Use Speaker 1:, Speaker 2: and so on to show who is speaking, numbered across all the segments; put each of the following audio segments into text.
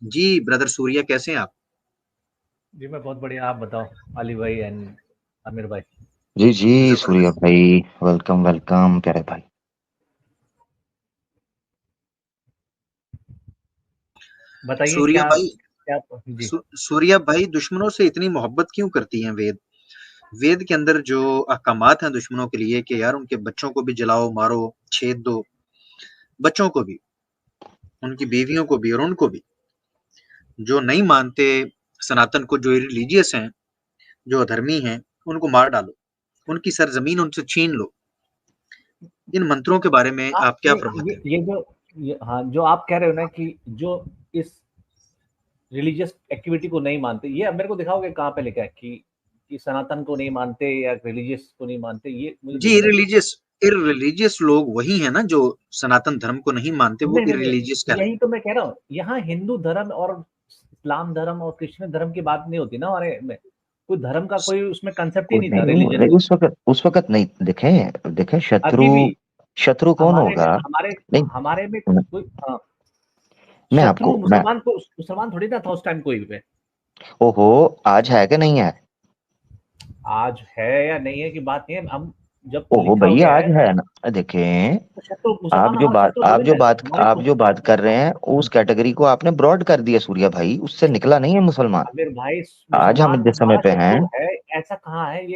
Speaker 1: जी brother Surya, कैसे हैं आप?
Speaker 2: जी मैं बहुत बढ़िया। आप बताओ अली भाई एंड आमिर भाई।
Speaker 3: जी जी सूर्या
Speaker 1: जबरदस्त।
Speaker 3: भाई। वेलकम वेलकम प्यारे भाई।
Speaker 2: बताइए
Speaker 1: सूर्या
Speaker 2: क्या
Speaker 1: भाई,
Speaker 2: क्या जी।
Speaker 1: सूर्या भाई, दुश्मनों से इतनी मोहब्बत क्यों करती हैं वेद? वेद के अंदर जो अहकामात हैं दुश्मनों के लिए कि यार उनके बच्चों को भी जलाओ, मारो, छेद दो, बच्चों को भी, उनकी बीवियों को भी और उनको भी जो नहीं मानते सनातन को, जो रिलीजियस हैं, जो अधर्मी हैं, उनको मार डालो, उनकी सरजमीन उनसे छीन लो। इन मंत्रों के बारे में
Speaker 2: आप
Speaker 1: आप क्या फरमाते हैं?
Speaker 2: ये जो हाँ, जो आप कह रहे हो ना कि जो इस रिलीजियस एक्टिविटी को नहीं मानते, ये अब मेरे को दिखाओगे कहाँ पे लिखा है कि सनातन को नहीं मानते या रिलीजियस को नहीं मानते, ये मुझे
Speaker 1: जी,
Speaker 2: दिखाइए।
Speaker 1: इररिलीजियस लोग वही है ना जो सनातन धर्म को नहीं मानते, वो
Speaker 2: नहीं नहीं
Speaker 1: इररिलीजियस
Speaker 2: नहीं,
Speaker 1: कहलाते
Speaker 2: यही तो मैं कह रहा हूँ। यहाँ हिंदू धर्म और इस्लाम धर्म और क्रिश्चियन धर्म की बात नहीं होती ना हमारे में। कोई धर्म का कोई उसमें कंसेप्ट ही
Speaker 3: कोई
Speaker 2: नहीं था,
Speaker 3: नहीं,
Speaker 2: रिलीजन
Speaker 3: नहीं
Speaker 2: में।
Speaker 3: उस वक्त नहीं देखे। देखे शत्रु।
Speaker 2: अभी भी
Speaker 3: शत्रु कौन
Speaker 2: हमारे में
Speaker 3: होगा?
Speaker 2: हमारे
Speaker 3: नहीं,
Speaker 2: हमारे में कोई
Speaker 3: मैं
Speaker 2: शत्रु
Speaker 3: आपको मैं
Speaker 2: मुसलमान को मुसलमान थोड़ी ना था उस टाइम कोई पे।
Speaker 3: ओहो, आज है कि नहीं है?
Speaker 2: आज है या नहीं है की बात नहीं है। हम जब
Speaker 3: ओहो
Speaker 2: लिखा
Speaker 3: भैया,
Speaker 2: गया
Speaker 3: आज
Speaker 2: है
Speaker 3: है ना, देखें।
Speaker 2: तो शत्रु मुसलमान हमारा शत्रु थोड़ी ना है, हमारे
Speaker 3: आप जो बात कर रहे हैं उस कैटेगरी को आपने ब्रॉड कर दिया सूर्या भाई, उससे निकला नहीं है मुसलमान।
Speaker 2: आमिर भाई।
Speaker 3: आज हम
Speaker 2: मुसलमान
Speaker 3: जिस समय
Speaker 2: हमारा
Speaker 3: पे हैं।
Speaker 2: शत्रु है, ऐसा कहाँ है?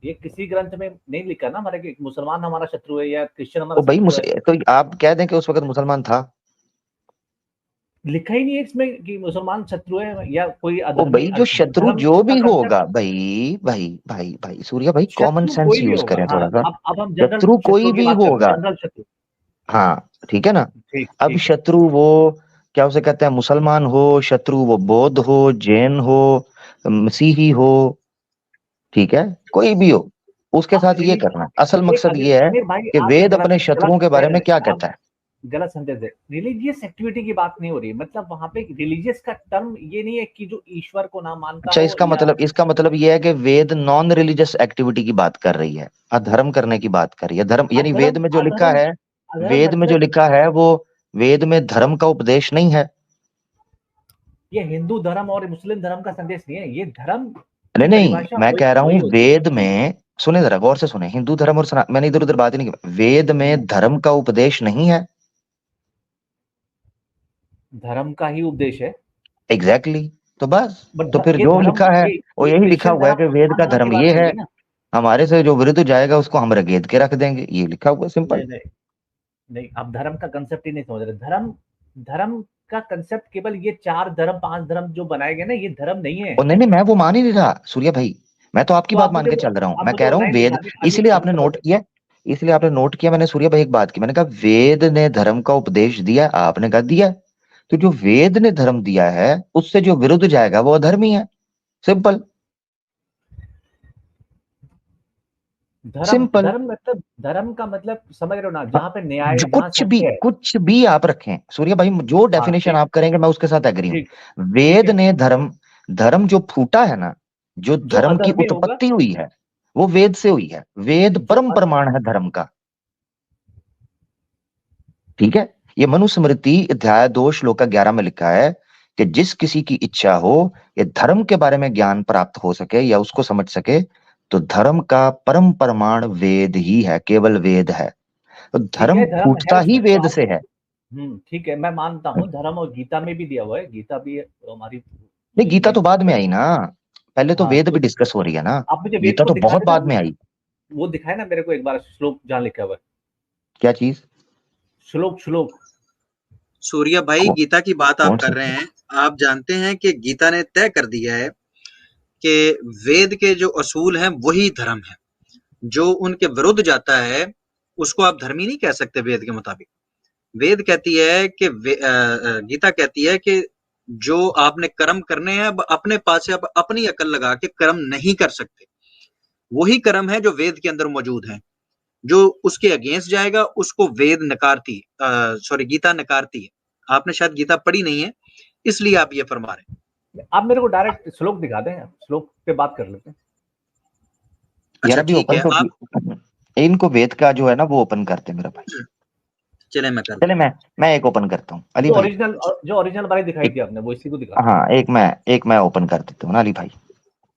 Speaker 2: ये किसी ग्रंथ में नहीं लिखा ना हमारे कि मुसलमान हमारा शत्रु है या क्रिश्चियन हमारा
Speaker 3: ओ भाई
Speaker 2: शत्रु है।
Speaker 3: तो आप कह दें कि उस वक्त मुसलमान था।
Speaker 2: लिखा ही नहीं है इसमें कि मुसलमान शत्रु है या कोई
Speaker 3: ओ
Speaker 2: अधर्मी
Speaker 3: भाई, जो शत्रु
Speaker 2: धर्म
Speaker 3: जो
Speaker 2: का
Speaker 3: भी होगा,
Speaker 2: कंसेप्ट।
Speaker 3: भाई भाई भाई भाई सूर्या भाई, कॉमन
Speaker 2: शत्रु
Speaker 3: सेंस
Speaker 2: कोई भी
Speaker 3: यूज
Speaker 2: होगा,
Speaker 3: करें
Speaker 2: हाँ।
Speaker 3: थोड़ा सा।
Speaker 2: अब हम जनरल
Speaker 3: शत्रु कोई
Speaker 2: शत्रुओं की
Speaker 3: भी
Speaker 2: बात कर रहे हैं,
Speaker 3: होगा।
Speaker 2: जनरल शत्रु।
Speaker 3: हाँ, ठीक है ना।
Speaker 2: ठीक
Speaker 3: अब
Speaker 2: ठीक है।
Speaker 3: शत्रु वो क्या उसे कहते हैं, मुसलमान हो, शत्रु वो बौद्ध हो, जैन हो, मसीही हो, ठीक है, कोई भी हो, उसके
Speaker 2: आप
Speaker 3: साथ ये करना है। असल
Speaker 2: एक
Speaker 3: मकसद
Speaker 2: आमिर
Speaker 3: ये है
Speaker 2: आमिर भाई,
Speaker 3: कि
Speaker 2: आप
Speaker 3: वेद
Speaker 2: गलत
Speaker 3: अपने
Speaker 2: गलत
Speaker 3: शत्रुओं के
Speaker 2: कह
Speaker 3: बारे
Speaker 2: रहे
Speaker 3: में
Speaker 2: हैं।
Speaker 3: क्या
Speaker 2: आप
Speaker 3: कहता है।
Speaker 2: गलत सेंटेंस है। रिलीजियस एक्टिविटी की बात नहीं हो रही, मतलब वहां पे रिलीजियस का टर्म ये नहीं है कि जो ईश्वर को ना मानता
Speaker 3: अच्छा,
Speaker 2: हो या।
Speaker 3: इसका मतलब ये है कि वेद नॉन रिलीजियस एक्टिविटी की बात कर रही है, अधर्म करने की बात कर रही है। धर्म यानी वेद
Speaker 2: अधर्म
Speaker 3: में जो लिखा
Speaker 2: अधर्म
Speaker 3: है,
Speaker 2: अधर्म
Speaker 3: वेद में जो
Speaker 2: मतलब
Speaker 3: लिखा है वो वेद में धर्म का उपदेश नहीं है।
Speaker 2: ये हिंदू धर्म और मुस्लिम धर्म का संदेश नहीं है, ये धर्म
Speaker 3: नहीं
Speaker 2: की
Speaker 3: नहीं,
Speaker 2: परिभाषा
Speaker 3: मैं
Speaker 2: वही
Speaker 3: कह रहा
Speaker 2: वही
Speaker 3: हूँ
Speaker 2: होती है।
Speaker 3: वेद में, सुने जरा गौर से सुने, हिंदू धर्म और मैंने इधर उधर बात ही नहीं की, वेद में धर्म का उपदेश नहीं है।
Speaker 2: धर्म का ही उपदेश है।
Speaker 3: Exactly exactly। तो बस,
Speaker 2: बट
Speaker 3: तो फिर
Speaker 2: ये
Speaker 3: जो
Speaker 2: धर्म
Speaker 3: लिखा है वो
Speaker 2: ये
Speaker 3: यही लिखा
Speaker 2: क्रिश्चियन
Speaker 3: हुआ है
Speaker 2: धर्म
Speaker 3: कि वेद
Speaker 2: मुसलमान
Speaker 3: का
Speaker 2: धर्म की
Speaker 3: धर्म
Speaker 2: बात
Speaker 3: ये
Speaker 2: नहीं हो
Speaker 3: है।
Speaker 2: रही ना।
Speaker 3: हमारे से जो विरुद्ध जाएगा उसको हम रगेद के रख देंगे, ये लिखा हुआ है, सिंपल।
Speaker 2: नहीं नहीं नहीं, आप धर्म का कंसेप्ट ही नहीं समझ रहे। धर्म धर्म का कंसेप्ट केवल ये चार धर्म पांच धर्म जो बनाए गए ना, ये धर्म नहीं है।
Speaker 3: और नहीं नहीं, मैं वो मान ही नहीं रहा सूर्या भाई। मैं तो आपकी
Speaker 2: तो
Speaker 3: बात मान के चल रहा हूँ, मैं कह
Speaker 2: वो
Speaker 3: रहा हूँ
Speaker 2: लाइन
Speaker 3: वेद।
Speaker 2: दिखा दी खाली
Speaker 3: इसलिए आपने
Speaker 2: खत्म हो
Speaker 3: नोट
Speaker 2: गई।
Speaker 3: किया, मैंने सूर्या भाई एक बात की, मैंने कहा वेद ने धर्म का उपदेश दिया, आपने कहा दिया। तो जो वेद ने धर्म दिया है उससे जो विरुद्ध जाएगा वो अधर्मी है, सिंपल।
Speaker 2: धर्म
Speaker 3: सिंपल।
Speaker 2: धर्म का मतलब समझ रहे हो ना,
Speaker 3: हाँ,
Speaker 2: जहाँ पे न्याय
Speaker 3: जो
Speaker 2: है, जहाँ सत्य है।
Speaker 3: कुछ भी आप रखें सूर्य भाई, जो
Speaker 2: हाँ
Speaker 3: डेफिनेशन
Speaker 2: ठीक।
Speaker 3: आप करेंगे मैं उसके साथ एग्री हूं।
Speaker 2: ठीक। ठीक
Speaker 3: वेद
Speaker 2: है।
Speaker 3: ने धर्म, धर्म जो फूटा है ना, जो
Speaker 2: जो
Speaker 3: धर्म की
Speaker 2: अधर्मी होगा।
Speaker 3: उत्पत्ति हुई है वो वेद से हुई है। वेद
Speaker 2: जो
Speaker 3: परम प्रमाण है धर्म का, ठीक है। ये मनुस्मृति अध्याय 2 श्लोक का 11 में लिखा है कि जिस किसी की इच्छा हो, ये धर्म के बारे में ज्ञान प्राप्त हो सके या उसको समझ सके, तो धर्म का परम प्रमाण वेद ही है, केवल वेद है। तो
Speaker 2: ठीक
Speaker 3: धर्म
Speaker 2: है, धर्म है
Speaker 3: फूटता ही
Speaker 2: उसमें तो
Speaker 3: वेद
Speaker 2: आप।
Speaker 3: से है।
Speaker 2: ठीक है, मैं मानता हूँ धर्म, और गीता में भी दिया हुआ है, गीता भी हमारी
Speaker 3: नहीं, गीता तो
Speaker 2: रिलीजियस
Speaker 3: बाद में
Speaker 2: बुक
Speaker 3: आई
Speaker 2: है।
Speaker 3: ना, पहले तो
Speaker 2: हाँ
Speaker 3: वेद
Speaker 2: तो
Speaker 3: भी डिस्कस हो रही है ना।
Speaker 2: आप मुझे वेद
Speaker 3: गीता
Speaker 2: को
Speaker 3: तो
Speaker 2: दिखा
Speaker 3: बहुत
Speaker 2: देना।
Speaker 3: बाद में आई।
Speaker 2: वो दिखाए ना मेरे को एक बार श्लोक जहाँ लिखा हुआ है।
Speaker 3: क्या चीज?
Speaker 2: श्लोक श्लोक।
Speaker 1: सूर्या भाई,
Speaker 3: कौन
Speaker 1: गीता की बात आप
Speaker 3: कौन
Speaker 1: कर
Speaker 3: सा?
Speaker 1: रहे हैं। आप जानते हैं कि गीता ने तय कर दिया है कि वेद के जो असूल हैं वही धर्म है। जो उनके विरुद्ध जाता है उसको आप धर्मी नहीं कह सकते वेद के मुताबिक। वेद कहती है कि गीता कहती है कि जो आपने कर्म करने हैं अब अपने पास से, आप अपनी अकल लगा के कर्म नहीं कर सकते। वही कर्म है जो वेद के अंदर मौजूद है। जो उसके अगेंस्ट जाएगा उसको वेद नकारती, सॉरी, गीता नकारती है। आपने शायद गीता पढ़ी नहीं है, इसलिए आप ये फरमा रहे हैं।
Speaker 2: आप मेरे को डायरेक्ट श्लोक दिखा दें, श्लोक पे बात कर लेते हैं।
Speaker 3: यार
Speaker 1: अच्छा
Speaker 3: अभी
Speaker 1: ठीक
Speaker 3: ओपन
Speaker 1: है।
Speaker 3: तो
Speaker 1: आप
Speaker 3: इनको वेद का जो है ना वो ओपन करते हैं मेरा भाई।
Speaker 1: चले मैं कर
Speaker 3: चले
Speaker 1: देता
Speaker 3: मैं एक ओपन करता हूँ अली
Speaker 2: जो
Speaker 3: भाई।
Speaker 2: ओरिजिनल वाली दिखाई
Speaker 3: एक,
Speaker 2: थी आपने, वो इसी को दिखा।
Speaker 3: हाँ एक मैं ओपन कर देता हूँ ना अली भाई।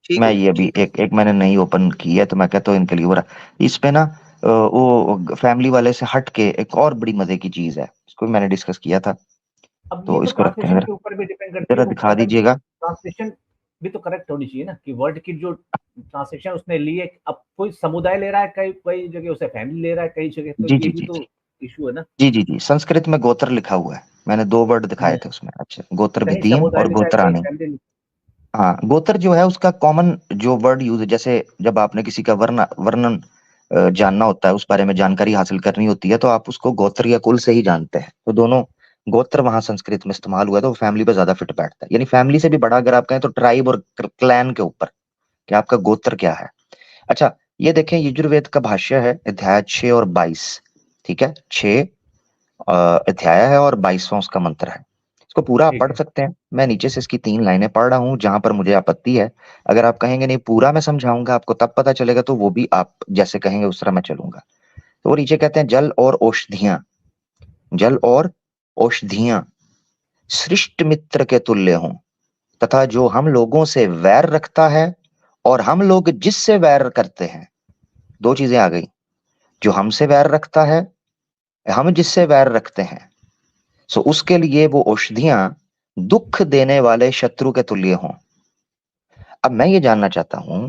Speaker 1: ठीक
Speaker 3: मैं
Speaker 1: है
Speaker 3: ये
Speaker 1: भाई,
Speaker 3: अभी
Speaker 1: ठीक है।
Speaker 3: एक एक मैंने नई ओपन की है, तो मैं कहता हूँ इनके लिए हो रहा इस पे ना वो फैमिली वाले से हट के एक और बड़ी मजे की चीज है, इसको भी मैंने डिस्कस किया था,
Speaker 2: अब ये
Speaker 3: तो
Speaker 2: तो
Speaker 3: इसको रखते हैं
Speaker 2: ट्रांसलेशन
Speaker 3: जरा।
Speaker 2: के ऊपर भी डिपेंड करती है,
Speaker 3: जरा
Speaker 2: वो
Speaker 3: दिखा
Speaker 2: पता नहीं,
Speaker 3: दीजिएगा।
Speaker 2: ट्रांसलेशन भी तो करेक्ट होनी चाहिए ना, कि वर्ड की जो ट्रांसलेशन उसने ली है, अब कोई समुदाय ले रहा है, कई कई जगह उसे फैमिली ले रहा है, कई जगह, तो
Speaker 3: जी
Speaker 2: ये
Speaker 3: जी
Speaker 2: भी
Speaker 3: जी
Speaker 2: तो
Speaker 3: जी
Speaker 2: इशू है ना।
Speaker 3: जी जी जी, संस्कृत में गोत्र लिखा हुआ है, मैंने 2 वर्ड दिखाए
Speaker 2: हम्म,
Speaker 3: थे उसमें। अच्छा, गोत्र
Speaker 2: कहीं
Speaker 3: विधीम
Speaker 2: समुदाय
Speaker 3: और
Speaker 2: लिखा है, कहीं
Speaker 3: गोत्राणी।
Speaker 2: फैमिली।
Speaker 3: हाँ, गोत्र जो है उसका कॉमन जो वर्ड यूज है, जैसे जब आपने किसी का वर्णन जानना होता है, उस बारे में जानकारी हासिल करनी होती है, तो आप उसको गोत्र या कुल से ही जानते हैं। तो दोनों गोत्र वहां संस्कृत में इस्तेमाल हुआ है, तो वो फैमिली पे ज्यादा फिट बैठता है। यानी फैमिली से भी बड़ा अगर आप कहें तो ट्राइब और क्लैन के ऊपर, कि आपका गोत्र क्या है। अच्छा, ये देखें यजुर्वेद का भाष्य है, अध्याय 6 और 22। ठीक है, 6 अध्याय है और 22वां उसका मंत्र है। इसको पूरा आप
Speaker 2: ठीक
Speaker 3: पढ़
Speaker 2: है।
Speaker 3: सकते हैं, मैं नीचे से इसकी 3 लाइनें पढ़ रहा हूं जहां पर मुझे आपत्ति है। अगर आप कहेंगे नहीं पूरा मैं समझाऊंगा आपको तब पता चलेगा, तो वो भी आप जैसे कहेंगे उस तरह मैं चलूंगा। तो वो नीचे कहते हैं, जल और औषधियां, जल और औषधियां सृष्ट मित्र के तुल्य हों, तथा जो हम लोगों से वैर रखता है और हम लोग जिससे वैर करते हैं। 2 चीजें आ गई, जो हमसे वैर रखता है, हम जिससे वैर रखते हैं, सो उसके लिए वो औषधियां दुख देने वाले शत्रु के तुल्य हों। अब मैं ये जानना चाहता हूं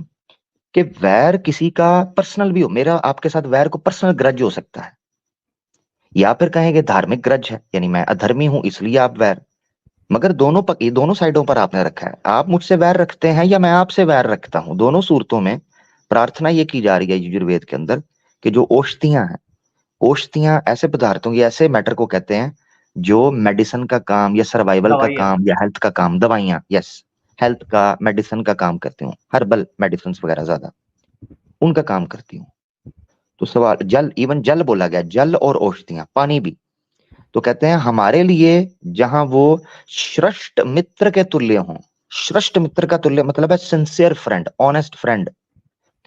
Speaker 3: कि वैर किसी का पर्सनल भी हो, मेरा आपके साथ वैर को पर्सनल ग्रज हो सकता है, या फिर कहेंगे धार्मिक ग्रज है, यानी मैं अधर्मी हूं इसलिए आप वैर। मगर ये दोनों साइडों पर आपने रखा है, आप मुझसे वैर रखते हैं या मैं आपसे वैर रखता हूं, दोनों सूरतों में प्रार्थना ये की जा रही है यजुर्वेद के अंदर कि जो औषधियां हैं, औषधियां ऐसे पदार्थों या ऐसे मैटर को कहते हैं जो मेडिसिन का काम या सर्वाइवल का
Speaker 2: दवाइयाँ।
Speaker 3: काम या हेल्थ का काम, दवाइयां, यस, हेल्थ का मेडिसिन का काम करती हूँ, हर्बल मेडिसिन वगैरह ज्यादा उनका काम करती हूँ। तो सवाल, जल, इवन जल बोला गया, जल और औषधियां, पानी भी, तो कहते हैं हमारे लिए जहां वो श्रेष्ठ मित्र के तुल्य हों। श्रेष्ठ मित्र का तुल्य मतलब है सिंसियर फ्रेंड, ऑनेस्ट फ्रेंड,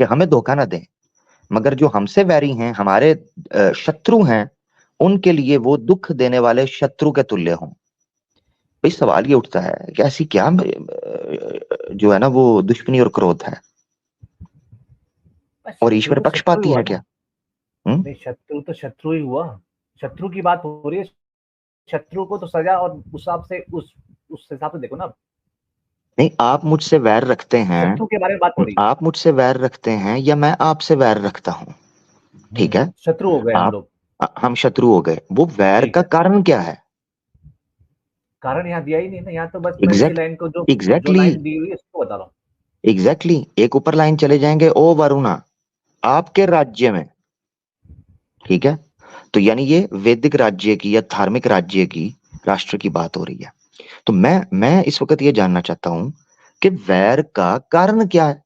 Speaker 3: कि हमें धोखा ना दें। मगर जो हमसे वैरी हैं, हमारे शत्रु हैं, उनके लिए वो दुख देने वाले शत्रु के तुल्य हों। भाई सवाल ये उठता है कि ऐसी क्या जो है ना वो दुश्मनी और क्रोध है,
Speaker 2: बस
Speaker 3: और
Speaker 2: शत्रु
Speaker 3: ईश्वर
Speaker 2: तो शत्रु ही
Speaker 3: पक्षपाती
Speaker 2: हुआ
Speaker 3: है
Speaker 2: ना।
Speaker 3: क्या? हम्म।
Speaker 2: नहीं, शत्रु तो शत्रु ही हुआ। शत्रु की बात हो रही है, शत्रु को तो सजा, और उस हिसाब से उस हिसाब से देखो ना।
Speaker 3: नहीं, आप मुझसे वैर रखते हैं,
Speaker 2: शत्रु के बारे में बात हो रही
Speaker 3: आप मुझसे वैर रखते हैं या मैं आपसे वैर रखता हूं,
Speaker 2: है।
Speaker 3: ठीक है,
Speaker 2: शत्रु हो गए हम
Speaker 3: आप
Speaker 2: लोग।
Speaker 3: हम शत्रु हो गए, वो वैर
Speaker 2: ठीक
Speaker 3: का
Speaker 2: है।
Speaker 3: कारण क्या है?
Speaker 2: कारण यहाँ दिया ही नहीं ना, यहाँ तो बस मैं इसी
Speaker 3: एग्जैक्ट
Speaker 2: लाइन को, जो जो
Speaker 3: एग्जैक्टली
Speaker 2: लाइन दी हुई है उसको बता रहा हूँ।
Speaker 3: एग्जैक्टली, एक ऊपर लाइन चले जाएंगे, ओ वरुणा आपके राज्य में, ठीक है। तो यानी ये वैदिक राज्य की या धार्मिक राज्य की, राष्ट्र की बात हो रही है। तो मैं इस वक्त ये जानना चाहता हूं कि वैर का कारण क्या है।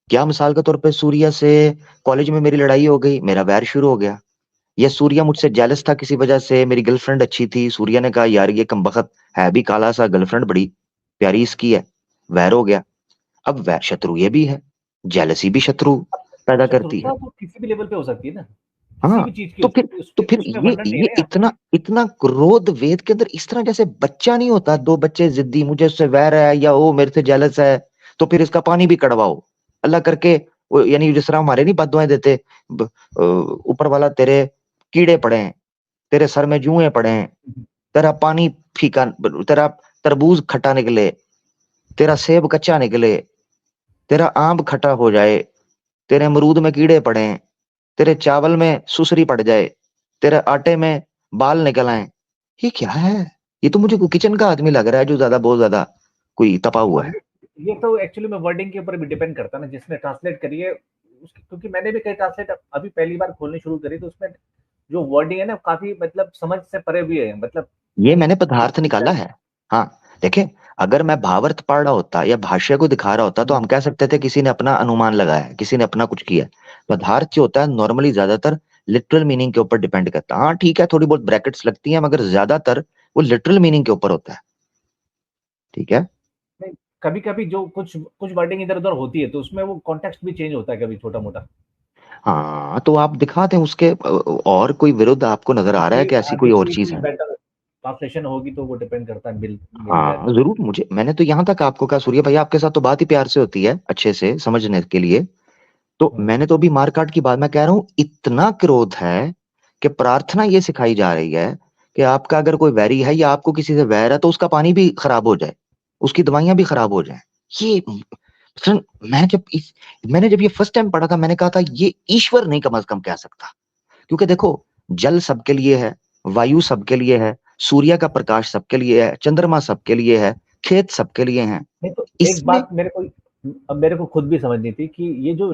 Speaker 3: क्या मिसाल के तौर पे सूर्या से कॉलेज में मेरी लड़ाई हो गई, मेरा वैर शुरू हो गया, या सूर्या मुझसे जेलस था किसी वजह से, मेरी गर्लफ्रेंड अच्छी थी, सूर्या ने कहा यार ये कमबख्त है भी काला सा, गर्लफ्रेंड बड़ी प्यारी इसकी है, वैर हो गया। अब वैर शत्रु ये भी है, जेलसी भी शत्रु पैदा करती है।
Speaker 2: शत्रुता तो किसी भी लेवल पे हो सकती है ना, किसी
Speaker 3: हाँ,
Speaker 2: भी चीज की
Speaker 3: तो
Speaker 2: हो
Speaker 3: फिर
Speaker 2: सकती है,
Speaker 3: तो
Speaker 2: उसमें
Speaker 3: फिर
Speaker 2: उसमें
Speaker 3: ये
Speaker 2: वर्णन नहीं है
Speaker 3: ये
Speaker 2: ना यहाँ।
Speaker 3: इतना इतना क्रोध वेद के अंदर, इस तरह जैसे बच्चा नहीं होता, 2 बच्चे जिद्दी, मुझे उससे वैर है या वो मेरे से जेलस है, तो फिर इसका पानी भी कड़वाओ अल्लाह करके। यानी जिस तरह हमारे नहीं बद्दुआएं देते, ऊपर वाला तेरे कीड़े पड़े हैं, तेरे सर में जुएं पड़े हैं, तेरा पानी फीका, तेरा तरबूज खट्टा निकले, तेरा सेब कच्चा निकले, तेरा आम खट्टा हो जाए, तेरे अमरूद में कीड़े पड़े, तेरे चावल में सुसरी पड़ जाए, तेरे आटे में बाल निकल आए। ये क्या है? ये तो मुझे कोई किचन का आदमी लग रहा है जो ज्यादा बहुत ज्यादा कोई तपा हुआ
Speaker 2: अब
Speaker 3: है।
Speaker 2: ये तो एक्चुअली में वर्डिंग के ऊपर भी डिपेंड करता है ना, जिसने ट्रांसलेट करी है क्योंकि मैंने भी कई ट्रांसलेट अभी पहली बार खोलनी शुरू करी, तो उसमें जो वर्डिंग है ना, काफी मतलब समझ से परे भी है, मतलब
Speaker 3: ये
Speaker 2: कहीं
Speaker 3: मैंने
Speaker 2: कुछ
Speaker 3: पदार्थ
Speaker 2: चीजें।
Speaker 3: निकाला है। हाँ, देखें, अगर मैं भावार्थ पढ़ रहा होता या भाष्य को दिखा रहा होता तो हम कह सकते थे किसी ने अपना अनुमान लगाया है, किसी ने अपना कुछ किया है। पदार्थ जो होता है नॉर्मली ज्यादातर लिटरल मीनिंग के ऊपर डिपेंड करता है। हाँ ठीक है, थोड़ी बहुत ब्रैकेट्स लगती हैं, मगर ज्यादातर वो लिटरल मीनिंग के ऊपर होता है, ठीक है।
Speaker 2: कभी कभी जो कुछ कुछ वर्डिंग इधर उधर होती है, तो उसमें वो कॉन्टेक्स्ट भी चेंज होता है कभी, छोटा मोटा।
Speaker 3: हाँ, तो आप दिखा दें उसके और कोई विरुद्ध आपको नजर आ रहा है कि ऐसी कोई और चीज है?
Speaker 2: बेटर ट्रांसलेशन होगी तो वो डिपेंड करता है, मिल जाए
Speaker 3: हाँ
Speaker 2: तो।
Speaker 3: जरूर, मैंने तो यहाँ तक आपको कहा, सूर्य भाई आपके साथ तो बात ही प्यार से होती है अच्छे से समझने के लिए। तो
Speaker 2: हाँ,
Speaker 3: मैंने तो अभी मारकाट की बात मैं कह रहा हूँ, इतना क्रोध है कि प्रार्थना ये सिखाई जा रही है कि आपका अगर कोई वैरी है या आपको किसी से वैर है तो उसका पानी भी खराब हो जाए, उसकी दवाइयां भी खराब हो जाए। ये सुन, मैंने जब ये फर्स्ट टाइम पढ़ा था मैंने कहा था ये ईश्वर नहीं कम से कम कह सकता। क्योंकि देखो, जल सबके लिए है, वायु सबके लिए है, सूर्य का प्रकाश सबके लिए है, चंद्रमा सबके लिए है, खेत सबके लिए हैं।
Speaker 2: नहीं तो एक
Speaker 3: इसमें
Speaker 2: बात मेरे को खुद भी समझनी थी कि ये जो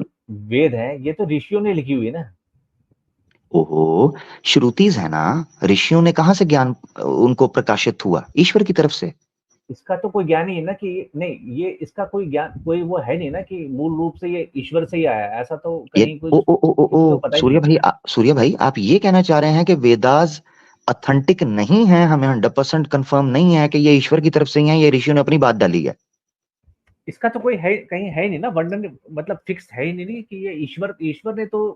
Speaker 2: वेद है ये तो ऋषियों ने लिखी हुई है ना।
Speaker 3: ओहो, श्रुतिज है ना, ऋषियों ने कहाँ से ज्ञान उनको प्रकाशित हुआ? ईश्वर की तरफ से।
Speaker 2: इसका तो कोई ज्ञान ही है ना कि नहीं, ये इसका कोई ज्ञान, कोई वो है नहीं ना कि मूल रूप से ये ईश्वर से ही आया है, ऐसा तो
Speaker 3: ये
Speaker 2: कहीं
Speaker 3: ओ
Speaker 2: कुछ
Speaker 3: ओ ओ ओ
Speaker 2: किसी को
Speaker 3: ओ
Speaker 2: पता ही
Speaker 3: सूर्य
Speaker 2: नहीं।
Speaker 3: भाई, सूर्य भाई आप ये कहना चाह रहे हैं कि वेदास अथेंटिक नहीं है, हमें 100% कंफर्म नहीं है कि ये ईश्वर की तरफ से ही है, ये ऋषियों ने अपनी बात डाली है?
Speaker 2: इसका तो कोई है कहीं है नहीं ना वर्णन, मतलब फिक्स है ही नहीं कि ये ईश्वर ईश्वर ने तो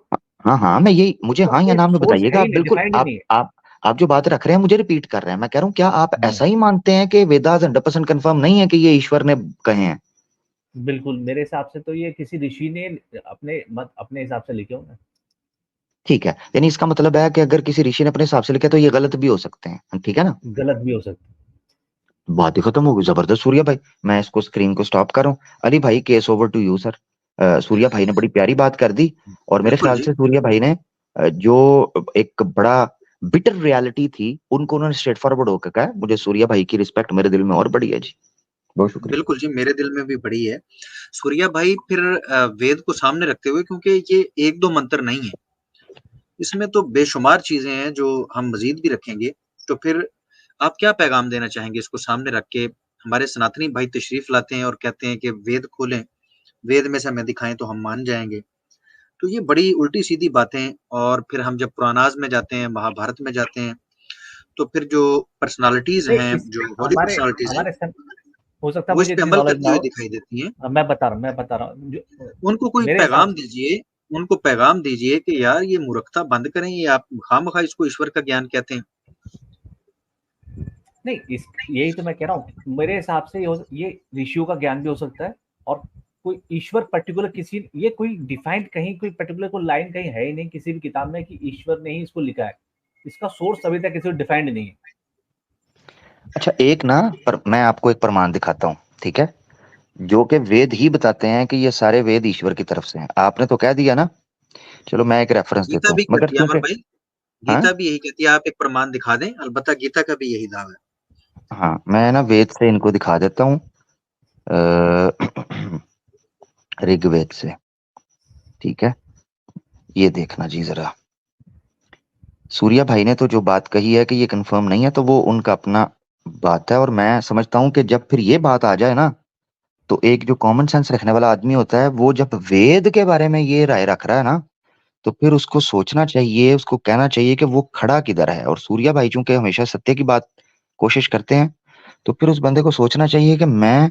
Speaker 3: हाँ हाँ, मैं यही, मुझे
Speaker 2: इसका
Speaker 3: हाँ या
Speaker 2: कोई
Speaker 3: ना में
Speaker 2: सोर्स
Speaker 3: बताइएगा
Speaker 2: है
Speaker 3: आप,
Speaker 2: ही नहीं,
Speaker 3: बिल्कुल
Speaker 2: डिफाइंड ही नहीं
Speaker 3: आप जो बात रख रहे हैं मुझे रिपीट कर रहे हैं। मैं कह रहा हूँ क्या आप
Speaker 2: है।
Speaker 3: ऐसा ही मानते हैं कि वेदास 100% कंफर्म नहीं है कि ये ईश्वर ने कहे हैं?
Speaker 2: बिल्कुल, मेरे हिसाब से तो ये किसी ऋषि ने अपने हिसाब से लिखे होंगे।
Speaker 3: ठीक है, यानी इसका मतलब है कि अगर किसी ऋषि ने अपने हिसाब से लिखा तो ये गलत भी हो सकते हैं, ठीक है ना?
Speaker 2: गलत भी हो सकता
Speaker 3: बात ही खत्म होगी, जबरदस्त सूर्या भाई। मैं इसको स्क्रीन को स्टॉप करूं। अली भाई case over to you sir. Surya भाई ने बड़ी प्यारी बात कर दी, और मेरे
Speaker 1: बिल्कुल
Speaker 3: ख्याल
Speaker 1: जी।
Speaker 3: से सूर्या भाई ने जो एक बड़ा बिटर रियलिटी थी उनको उन्होंने स्ट्रेट फॉरवर्ड होकर कहा। मुझे सूर्या भाई की रिस्पेक्ट मेरे दिल में और बड़ी है जी, बहुत शुक्रिया।
Speaker 1: बिल्कुल जी, मेरे दिल में भी बड़ी है। सूर्या भाई फिर वेद को सामने रखते हुए, क्योंकि ये 1-2 मंत्र नहीं है, इसमें तो बेशुमार चीज़ें हैं जो हम मज़ीद भी रखेंगे। तो फिर आप क्या पैगाम देना चाहेंगे इसको सामने रख के? हमारे सनातनी भाई तशरीफ़ लाते हैं और कहते हैं कि वेद खोलें, वेद में से हमें दिखाएँ तो हम मान जाएँगे। तो ये बड़ी उल्टी-सीधी बातें। और फिर हम जब पुरानाज़ में जाते हैं, महाभारत में जाते हैं, तो फिर जो पर्सनैलिटीज़
Speaker 2: है।
Speaker 1: हैं,
Speaker 2: इस
Speaker 1: जो होली
Speaker 2: हमारे
Speaker 1: पर्सनैलिटीज़ हैं,
Speaker 2: हमारे सन हो सकता है
Speaker 1: वो इस
Speaker 2: मुझे
Speaker 1: पे
Speaker 2: इतनी
Speaker 1: अमल
Speaker 2: नॉलेज
Speaker 1: करती
Speaker 2: ना
Speaker 1: हुई
Speaker 2: हो।
Speaker 1: दिखाई देती हैं।
Speaker 2: मैं बता रहा हूँ
Speaker 1: उनको कोई
Speaker 2: मेरे हिसाब
Speaker 1: पैगाम
Speaker 2: से
Speaker 1: दीजिए, उनको पैगाम दीजिए कि यार ये मूर्खता बंद करें, ये आप खामखा इसको ईश्वर का ज्ञान कहते हैं।
Speaker 2: नहीं, इस यही तो मैं कह रहा हूँ, मेरे हिसाब से ये ऋषियों का ज्ञान भी हो सकता है, और कोई ईश्वर पर्टिकुलर किसी, ये कोई डिफाइंड कहीं कोई पर्टिकुलर कोई लाइन कहीं है ही नहीं किसी भी किताब में कि ईश्वर ने ही इसको लिखा है। इसका सोर्स अभी तक किसी डिफाइंड नहीं है।
Speaker 3: अच्छा एक ना, पर मैं आपको एक प्रमाण दिखाता हूँ, ठीक है, जो कि वेद ही बताते हैं कि ये सारे वेद ईश्वर की तरफ से हैं। आपने तो कह दिया ना, चलो मैं एक रेफरेंस
Speaker 1: गीता
Speaker 3: देता हूँ
Speaker 1: भी
Speaker 3: मगर
Speaker 1: कहती है अमर
Speaker 3: क्योंकि,
Speaker 1: भाई,
Speaker 3: हाँ
Speaker 1: गीता भी यही कहती है, आप एक प्रमाण दिखा दें। अलबत्ता गीता का भी यही दावा है।
Speaker 3: हाँ, मैं ना वेद से इनको दिखा देता हूँ, ऋग्वेद से, ठीक है। ये देखना जी जरा, सूर्या भाई ने तो जो बात कही है कि ये कंफर्म नहीं है, तो वो उनका अपना बात है, और मैं समझता हूँ कि जब फिर ये बात आ जाए ना, तो एक जो कॉमन सेंस रखने वाला आदमी होता है वो जब वेद के बारे में ये राय रख रहा है ना, तो फिर उसको सोचना चाहिए, उसको कहना चाहिए कि वो खड़ा किधर है। और सूर्या भाई चूंकि हमेशा सत्य की बात कोशिश करते हैं, तो फिर उस बंदे को सोचना चाहिए कि मैं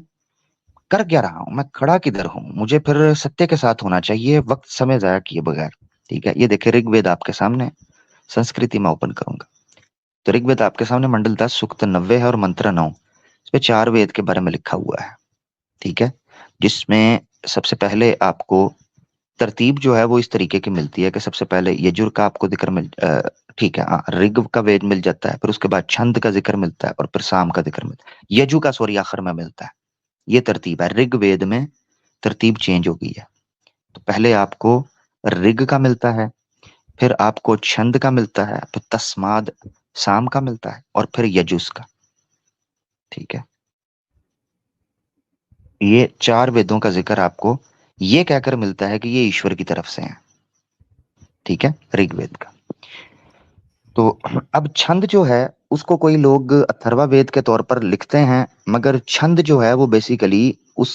Speaker 3: कर क्या रहा हूं, मैं खड़ा किधर हूं, मुझे फिर सत्य के साथ होना चाहिए, वक्त समय जाया किए बगैर। ठीक है, ये देखिए ऋग्वेद आपके सामने है। संस्कृति में ओपन करूंगा तो ऋग्वेद आपके सामने मंडल 10 सूक्त 90 है और मंत्र 9। इस पे 4 वेद के बारे में लिखा हुआ है, ठीक है, जिसमें सबसे पहले आपको तरतीब जो है वो इस तरीके की मिलती है कि सबसे पहले यजुर का आपको जिक्र ठीक है, हाँ, ऋग का वेद मिल जाता है, फिर उसके बाद छंद का जिक्र मिलता है, और फिर साम का जिक्र मिलता है, यजु का सॉरी आखिर में मिलता है। ये तरतीब है। ऋग्वेद में तरतीब चेंज हो गई है। तो पहले आपको ऋग का मिलता है, फिर आपको छंद का मिलता है, फिर तस्माद साम का मिलता है, और फिर यजुस का। ठीक है, ये 4 वेदों का जिक्र आपको ये कहकर मिलता है कि ये ईश्वर की तरफ से है। ठीक है, ऋग्वेद का। तो अब छंद जो है उसको कोई लोग अथर्वा वेद के तौर पर लिखते हैं, मगर छंद जो है वो बेसिकली उस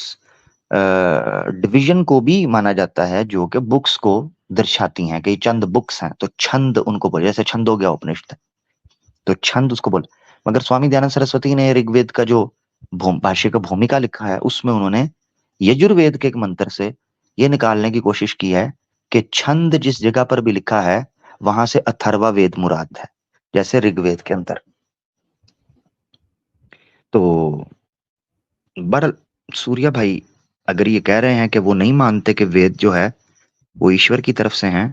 Speaker 3: डिवीजन को भी माना जाता है जो कि बुक्स को दर्शाती हैं, कि चंद बुक्स हैं तो छंद उनको बोले, जैसे छंद हो गया उपनिषद, तो छंद उसको बोले। मगर स्वामी दयानंद सरस्वती ने ऋग्वेद का जो भाष्य का भूमिका लिखा है उसमें उन्होंने यजुर्वेद के एक मंत्र से ये निकालने की कोशिश की है कि छंद जिस जगह पर भी लिखा है वहां से अथर्वा वेद मुराद है, जैसे ऋग्वेद के अंदर। तो बहरहाल सूर्या भाई अगर ये कह रहे हैं कि वो नहीं मानते कि वेद जो है वो ईश्वर की तरफ से हैं,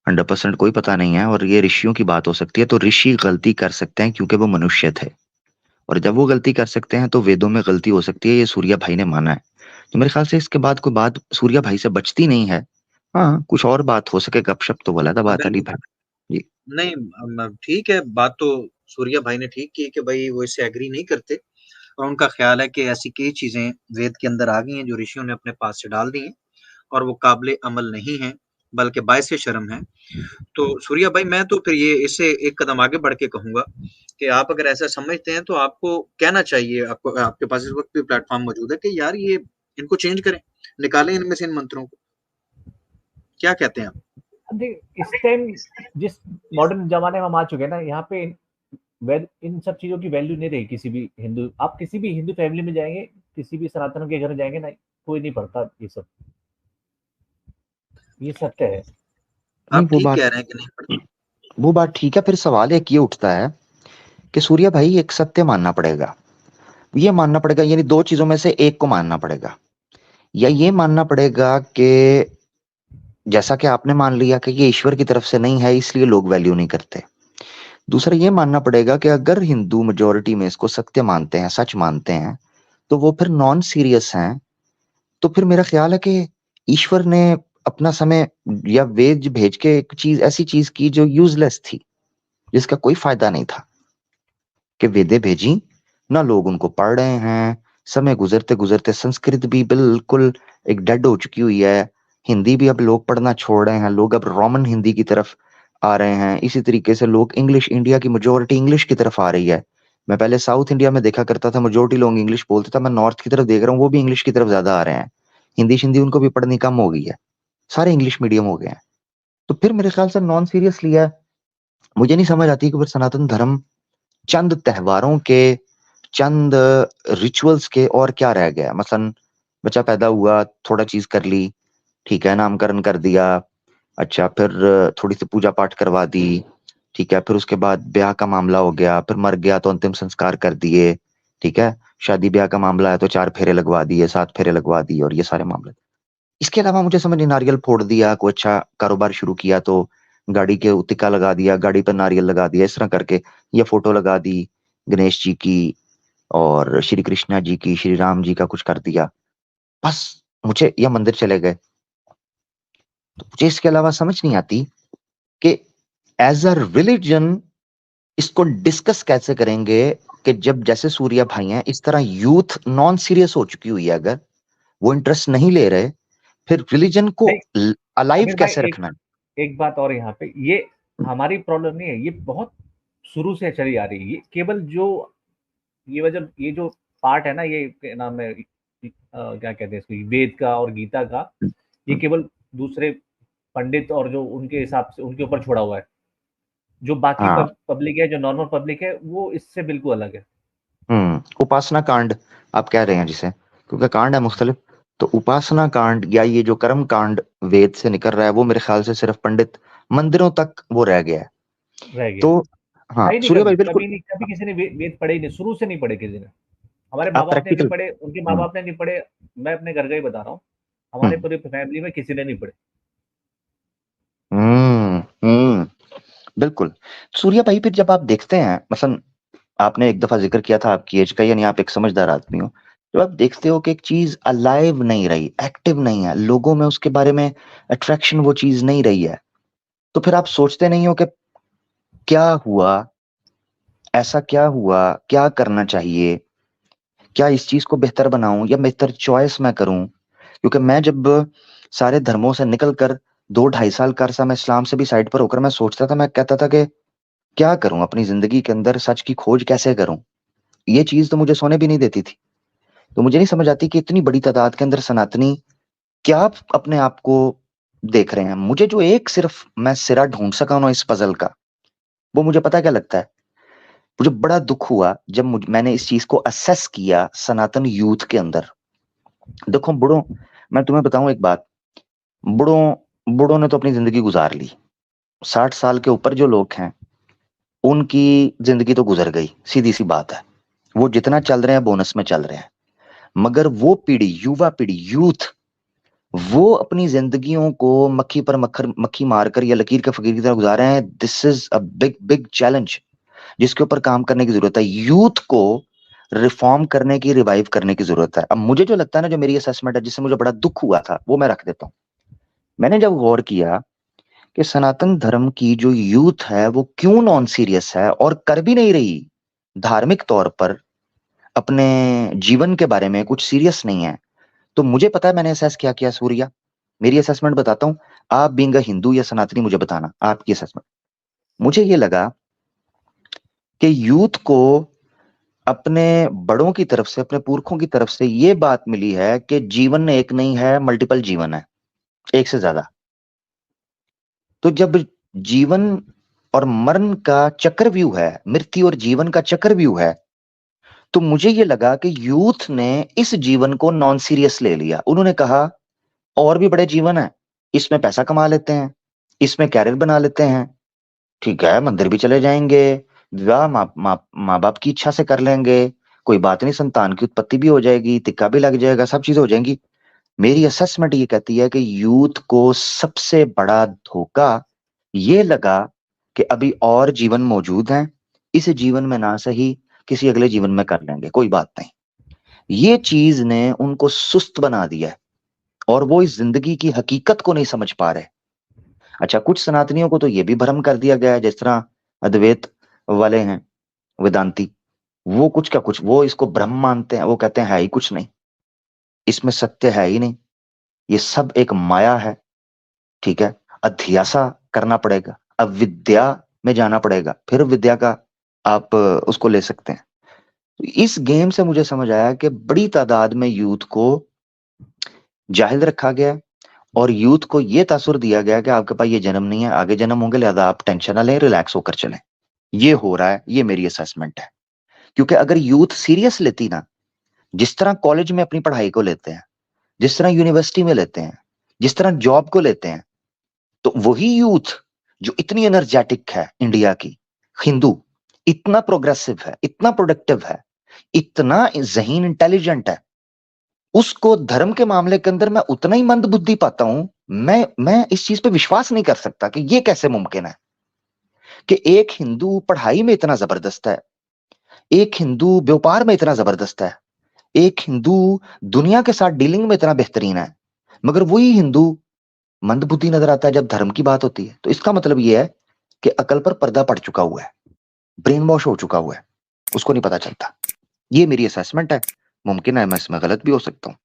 Speaker 3: 100% कोई पता नहीं है, और ये ऋषियों की बात हो सकती है, तो ऋषि गलती कर सकते हैं क्योंकि वो मनुष्य थे, और जब वो गलती कर सकते हैं तो वेदों में गलती हो सकती है, ये सूर्या भाई ने माना है। तो मेरे ख्याल से इसके बाद कोई बात सूर्या भाई से बचती नहीं है। हाँ, कुछ और बात हो सके गपशप तो अलग बात, अली
Speaker 1: बिल्कुल।
Speaker 3: भाई जी।
Speaker 1: नहीं ठीक है, बात तो सूर्या भाई ने ठीक की कि भाई वो इससे एग्री नहीं करते, और उनका ख्याल है कि ऐसी कई चीजें वेद के अंदर आ गई हैं जो ऋषियों ने अपने पास से डाल दी हैं, और वो काबिल अमल नहीं है, बल्कि बायसे शर्म है। तो सूर्या भाई, मैं तो फिर ये इससे एक कदम आगे बढ़ के कहूंगा कि आप अगर ऐसा समझते हैं तो आपको कहना चाहिए, आपको, आपके पास इस वक्त भी प्लेटफॉर्म मौजूद है कि यार ये इनको चेंज करें, निकालें इनमें से इन मंत्रों को। क्या कहते हैं आप?
Speaker 2: इस टाइम जिस मॉडर्न जमाने में हम आ चुके हैं ना, यहाँ पे इन सब चीजों की वैल्यू नहीं रही। किसी भी हिंदू, आप किसी भी हिंदू फैमिली में जाएंगे, किसी भी सनातन के घर जाएंगे ना, कोई नहीं पढ़ता ये सब, ये सत्य है।
Speaker 3: नहीं
Speaker 1: आप ठीक कह रहे हैं कि नहीं पढ़ते?
Speaker 3: वो बात ठीक है, फिर सवाल एक ये उठता है कि सूर्या भाई एक सत्य मानना पड़ेगा, ये मानना पड़ेगा, यानी दो चीजों में से एक को मानना पड़ेगा, या ये मानना पड़ेगा कि जैसा कि आपने मान लिया कि ये ईश्वर की तरफ से नहीं है इसलिए लोग वैल्यू नहीं करते। दूसरा ये मानना पड़ेगा कि अगर हिंदू मेजोरिटी में इसको सत्य मानते हैं, सच मानते हैं, तो वो फिर नॉन सीरियस हैं। तो फिर मेरा ख्याल है कि ईश्वर ने अपना समय या वेद भेज के एक चीज, ऐसी चीज की जो यूजलेस थी, जिसका कोई फायदा नहीं था, कि वेदे भेजी ना, लोग उनको पढ़ रहे हैं। समय गुजरते गुजरते संस्कृत भी बिल्कुल एक डेड हो चुकी हुई है, हिंदी भी अब लोग पढ़ना छोड़ रहे हैं, लोग अब रोमन हिंदी की तरफ आ रहे हैं। इसी तरीके से लोग इंग्लिश, इंडिया की मेजोरिटी इंग्लिश की तरफ आ रही है। मैं पहले साउथ इंडिया में देखा करता था मेजोरिटी लोग इंग्लिश बोलते था, मैं नॉर्थ की तरफ देख रहा हूँ वो भी इंग्लिश की तरफ ज्यादा आ रहे हैं, हिंदी हिंदी उनको भी पढ़नी कम हो गई है, सारे इंग्लिश मीडियम हो गए हैं। तो फिर मेरे ख्याल से नॉन सीरियस लिया है। मुझे नहीं समझ आती कि फिर सनातन धर्म चंद त्योहारों के, चंद रिचुअल्स के और क्या रह गया। मसलन बच्चा पैदा हुआ, थोड़ा चीज कर ली, ठीक है, नामकरण कर दिया, अच्छा, फिर थोड़ी सी पूजा पाठ करवा दी, ठीक है, फिर उसके बाद ब्याह का मामला हो गया, फिर मर गया तो अंतिम संस्कार कर दिए, ठीक है, शादी ब्याह का मामला है तो 4 फेरे लगवा दिए, 7 फेरे लगवा दिए, और ये सारे मामले। इसके अलावा मुझे समझ नहीं, नारियल फोड़ दिया, कोई अच्छा कारोबार शुरू किया तो गाड़ी के टिक्का लगा दिया, गाड़ी पर नारियल लगा दिया, इस तरह करके ये फोटो लगा दी गणेश जी की और श्री कृष्णा जी की, श्री राम जी का कुछ कर दिया, बस, मुझे या मंदिर चले गए। तो मुझे इसके अलावा समझ नहीं आती कि एज अ रिलीजन इसको डिस्कस कैसे करेंगे, कि जब जैसे सूर्या भाई हैं इस तरह यूथ नॉन सीरियस हो चुकी हुई है, अगर वो इंटरेस्ट नहीं ले रहे, फिर रिलीजन को
Speaker 2: नहीं
Speaker 3: अलाइव
Speaker 2: आमिर भाई,
Speaker 3: कैसे रखना है?
Speaker 2: एक बात और यहाँ पे, ये हमारी प्रॉब्लम नहीं है, ये बहुत शुरू से चली आ रही है। ये केवल जो ये जो पार्ट है ना, ये क्या नाम है, क्या कहते हैं इसको, वेद का और गीता का, ये केवल दूसरे पंडित और जो उनके हिसाब से उनके ऊपर छोड़ा हुआ है। जो बाकी
Speaker 3: हाँ,
Speaker 2: पब्लिक है, जो नॉर्मल पब्लिक है, वो इससे बिल्कुल अलग है।
Speaker 3: उपासना कांड आप कह रहे हैं जिसे, क्योंकि कांड है मुख्तलिफ, तो उपासना कांड या ये जो कर्म कांड वेद से निकल रहा है, वो मेरे ख्याल से सिर्फ पंडित मंदिरों तक वो रह गया है।
Speaker 2: रह गया
Speaker 3: तो हाँ,
Speaker 2: है ही नहीं,
Speaker 3: सूर्य
Speaker 2: कभी
Speaker 3: भाई बिल्कुल,
Speaker 2: कभी नहीं, कभी किसी ने वेद पढ़े ही नहीं, शुरू से नहीं पढ़े किसी ने। हमारे माँ
Speaker 3: आप
Speaker 2: बाप ने नहीं
Speaker 3: प्रैक्टिकल,
Speaker 2: पढ़े, उनके माँ
Speaker 3: हम्म
Speaker 2: बाप ने नहीं पढ़े। मैं अपने घर का ही बता रहा हूँ, हमारे
Speaker 3: हम्म
Speaker 2: पूरी फैमिली में किसी ने नहीं पढ़े।
Speaker 3: हम्म हम्म, बिल्कुल। सूर्या भाई फिर जब आप देखते हैं, मसलन आपने एक दफा जिक्र किया था आपकी एज का, यानी आप एक समझदार आदमी हो, जब आप देखते हो कि एक चीज अलाइव नहीं रही, एक्टिव नहीं है, लोगों में उसके बारे में अट्रैक्शन वो चीज नहीं रही है, तो फिर आप सोचते नहीं हो कि क्या हुआ, ऐसा क्या हुआ, क्या करना चाहिए, क्या इस चीज को बेहतर बनाऊं या बेहतर चॉइस मैं करूं? क्योंकि मैं जब सारे धर्मों से निकल कर 2-2.5 साल का अरसा मैं इस्लाम से भी साइड पर होकर मैं सोचता था, मैं कहता था कि क्या करूं अपनी जिंदगी के अंदर, सच की खोज कैसे करूं, ये चीज तो मुझे सोने भी नहीं देती थी। तो मुझे नहीं समझ आती कि इतनी बड़ी तादाद के अंदर सनातनी क्या अपने आप को देख रहे हैं। मुझे जो एक सिर्फ मैं सिरा ढूंढ सका हूं इस पजल का, वो मुझे पता क्या लगता है, मुझे बड़ा दुख हुआ जब मैंने इस चीज को असेस किया सनातन यूथ के अंदर। देखो बुढ़ों, मैं तुम्हें बताऊं एक बात, बुढ़ों बूढ़ों ने तो अपनी जिंदगी गुजार ली। 60 साल के ऊपर जो लोग हैं उनकी जिंदगी तो गुजर गई, सीधी सी बात है। वो जितना चल रहे हैं बोनस में चल रहे हैं। मगर वो पीढ़ी, युवा पीढ़ी, यूथ, वो अपनी जिंदगियों को मक्खी मारकर या लकीर के फकीर की तरह गुजार रहे हैं। This is a big big challenge जिसके ऊपर काम करने की जरूरत है। यूथ को रिफॉर्म करने की, रिवाइव करने की जरूरत है। अब मुझे जो लगता है ना, जो मेरी असेसमेंट है, जिससे मुझे बड़ा दुख हुआ था, वो मैं रख देता हूँ। मैंने जब गौर किया कि सनातन धर्म की जो यूथ है वो क्यों नॉन सीरियस है और कर भी नहीं रही धार्मिक तौर पर, अपने जीवन के बारे में कुछ सीरियस नहीं है, तो मुझे पता है मैंने असेस क्या किया सूर्या। मेरी असेसमेंट बताता हूं, आप बीइंग अ हिंदू या सनातनी मुझे बताना आपकी असेसमेंट। मुझे ये लगा कि यूथ को अपने बड़ों की तरफ से, अपने पुरखों की तरफ से ये बात मिली है कि जीवन एक नहीं है, मल्टीपल जीवन है, एक से ज्यादा। तो जब जीवन और मरण का चक्रव्यूह है, मृत्यु और जीवन का चक्रव्यूह है, तो मुझे ये लगा कि यूथ ने इस जीवन को नॉन सीरियस ले लिया। उन्होंने कहा और भी बड़े जीवन है, इसमें पैसा कमा लेते हैं, इसमें कैरियर बना लेते हैं, ठीक है, मंदिर भी चले जाएंगे, विवाह माँ बाप की इच्छा से कर लेंगे, कोई बात नहीं, संतान की उत्पत्ति भी हो जाएगी, टिक्का भी लग जाएगा, सब चीजें हो जाएंगी। मेरी असेसमेंट ये कहती है कि यूथ को सबसे बड़ा धोखा ये लगा कि अभी और जीवन मौजूद हैं, इस जीवन में ना सही किसी अगले जीवन में कर लेंगे, कोई बात नहीं। ये चीज ने उनको सुस्त बना दिया है और वो इस जिंदगी की हकीकत को नहीं समझ पा रहे। अच्छा, कुछ सनातनियों को तो ये भी भ्रम कर दिया गया है, जिस तरह अद्वैत वाले हैं, वेदांती, वो कुछ का कुछ, वो इसको ब्रह्म मानते हैं। वो कहते हैं है ही कुछ नहीं, इसमें सत्य है ही नहीं, ये सब एक माया है, ठीक है, अध्यासा करना पड़ेगा, अब विद्या में जाना पड़ेगा, फिर विद्या का आप उसको ले सकते हैं। तो इस गेम से मुझे समझ आया कि बड़ी तादाद में यूथ को जाहिल रखा गया और यूथ को यह तासुर दिया गया कि आपके पास ये जन्म नहीं है, आगे जन्म होंगे, लिहाजा आप टेंशन ना लें, रिलैक्स होकर चलें। ये हो रहा है, ये मेरी असेसमेंट है। क्योंकि अगर यूथ सीरियस लेती ना, जिस तरह कॉलेज में अपनी पढ़ाई को लेते हैं, जिस तरह यूनिवर्सिटी में लेते हैं, जिस तरह जॉब को लेते हैं, तो वही यूथ जो इतनी एनर्जेटिक है, इंडिया की हिंदू, इतना प्रोग्रेसिव है, इतना प्रोडक्टिव है, इतना जहीन इंटेलिजेंट है, उसको धर्म के मामले के अंदर मैं उतना ही मंद बुद्धि पाता हूं। मैं इस चीज पे विश्वास नहीं कर सकता कि ये कैसे मुमकिन है कि एक हिंदू पढ़ाई में इतना जबरदस्त है, एक हिंदू व्यापार में इतना जबरदस्त है, एक हिंदू दुनिया के साथ डीलिंग में इतना बेहतरीन है, मगर वही हिंदू मंद बुद्धि नजर आता है जब धर्म की बात होती है। तो इसका मतलब यह है कि अकल पर पर्दा पड़ चुका हुआ है, ब्रेन वॉश हो चुका हुआ है, उसको नहीं पता चलता। ये मेरी असेसमेंट है, मुमकिन है मैं इसमें गलत भी हो सकता हूं।